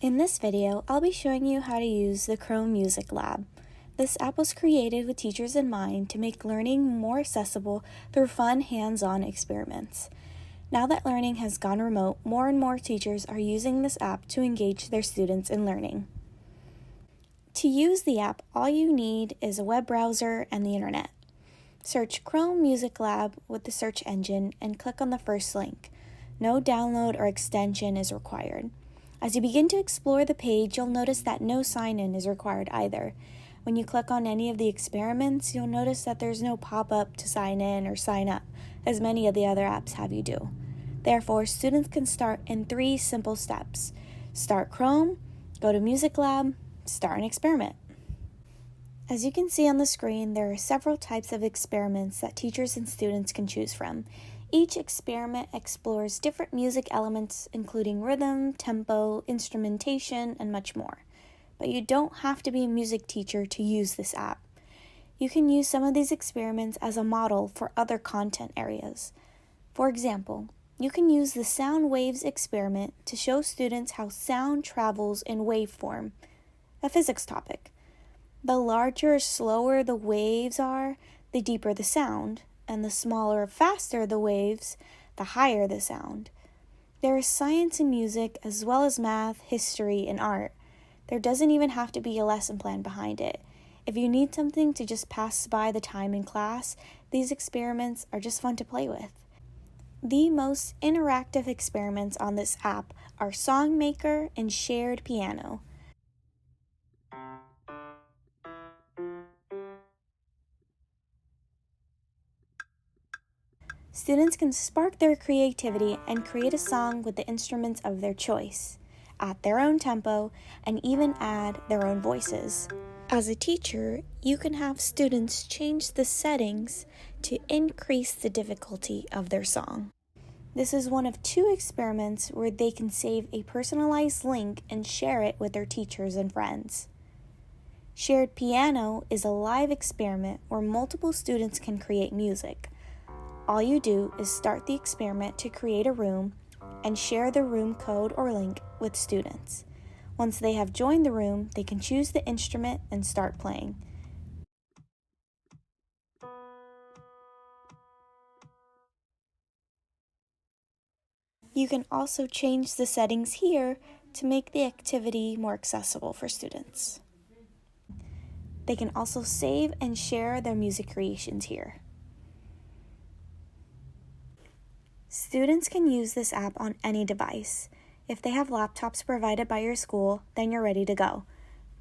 In this video, I'll be showing you how to use the Chrome Music Lab. This app was created with teachers in mind to make learning more accessible through fun, hands-on experiments. Now that learning has gone remote, more and more teachers are using this app to engage their students in learning. To use the app, all you need is a web browser and the internet. Search Chrome Music Lab with the search engine and click on the first link. No download or extension is required. As you begin to explore the page, you'll notice that no sign-in is required either. When you click on any of the experiments, you'll notice that there's no pop-up to sign in or sign up, as many of the other apps have you do. Therefore, students can start in 3 simple steps. Start Chrome, go to Music Lab, start an experiment. As you can see on the screen, there are several types of experiments that teachers and students can choose from. Each experiment explores different music elements, including rhythm, tempo, instrumentation, and much more. But you don't have to be a music teacher to use this app. You can use some of these experiments as a model for other content areas. For example, you can use the sound waves experiment to show students how sound travels in waveform, a physics topic. The larger or slower the waves are, the deeper the sound, and the smaller or faster the waves, the higher the sound. There is science in music as well as math, history, and art. There doesn't even have to be a lesson plan behind it. If you need something to just pass by the time in class, these experiments are just fun to play with. The most interactive experiments on this app are Songmaker and Shared Piano. Students can spark their creativity and create a song with the instruments of their choice, at their own tempo, and even add their own voices. As a teacher, you can have students change the settings to increase the difficulty of their song. This is one of 2 experiments where they can save a personalized link and share it with their teachers and friends. Shared Piano is a live experiment where multiple students can create music. All you do is start the experiment to create a room and share the room code or link with students. Once they have joined the room, they can choose the instrument and start playing. You can also change the settings here to make the activity more accessible for students. They can also save and share their music creations here. Students can use this app on any device. If they have laptops provided by your school, then you're ready to go.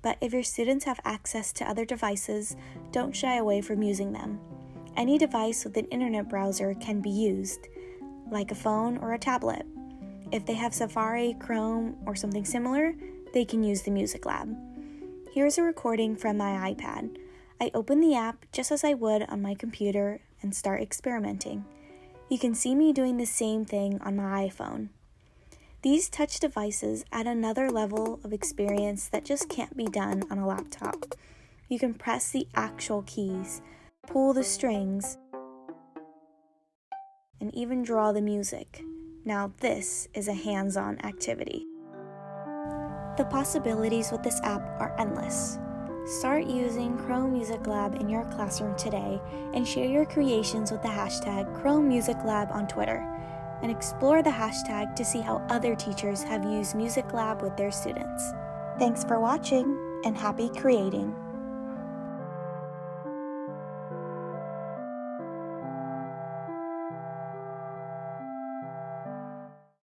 But if your students have access to other devices, don't shy away from using them. Any device with an internet browser can be used, like a phone or a tablet. If they have Safari, Chrome, or something similar, they can use the Music Lab. Here's a recording from my iPad. I open the app just as I would on my computer and start experimenting. You can see me doing the same thing on my iPhone. These touch devices add another level of experience that just can't be done on a laptop. You can press the actual keys, pull the strings, and even draw the music. Now this is a hands-on activity. The possibilities with this app are endless. Start using Chrome Music Lab in your classroom today and share your creations with the hashtag Chrome Music Lab on Twitter, and explore the hashtag to see how other teachers have used Music Lab with their students. Thanks for watching and happy creating!